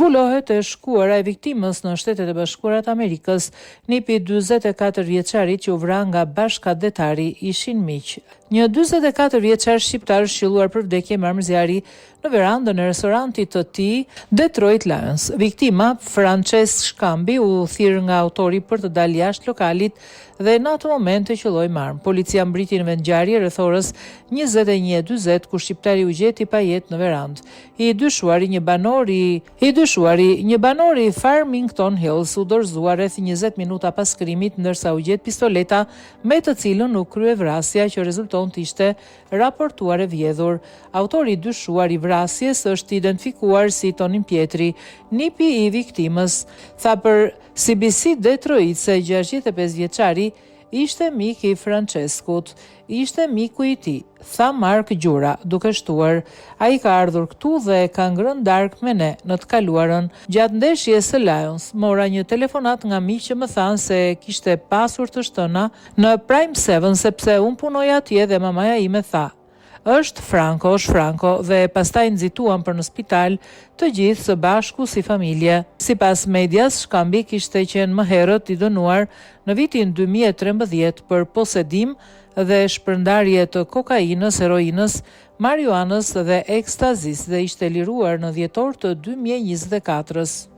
Zbulohet e shkuara e viktimës në Shtetet e Bashkuara të Amerikës, nipi 44 vjeçarit që u vra nga bashkëdhetari ishin miq. Një 44 vjeçar shqiptar shqylluar për vdekje me armë zjarri në verandën e restorantit të tij Detroit Lions. Viktima, Francesc Shkambi, u thirr nga autori për të dalë jashtë lokalit dhe në atë moment e qelloi me armë. Policia mbriti në vend ngjarje rreth orës 21:40 kur shqiptari u gjeti pa jetë në verandë. I dyshuari një banori Farmington Hills u dorëzua rreth 20 minuta pas krimit, ndërsa u gjet pistoleta me të cilën u krye vrasja që rezulton të ishte raportuar e vjedhur. Autori i dyshuar i vrasjes është identifikuar si Tonin Pjetri, nipi i viktimës. Tha për CBC Detroit se 65 vjeçari ishte mik i Franceskut, ishte miku i tij, tha Mark Gjura, duke shtuar. Ai ka ardhur këtu dhe ka ngrënë darkë me ne në të kaluarën. Gjatë ndeshjes së Lions, mora një telefonat nga miq që më thanë se kishte pasur të shtëna në Prime 7 sepse unë punoj atje dhe mamaja ime tha: është Franco dhe pastaj nxituan për në spital të gjithë së bashku si familje. Sipas medias, Shkambi kishte qenë më herët i dënuar në vitin 2013 për posedim dhe shpërndarje të kokainës, heroinës, marijuanës dhe ekstazis dhe ishte liruar në dhjetor të 2024-s.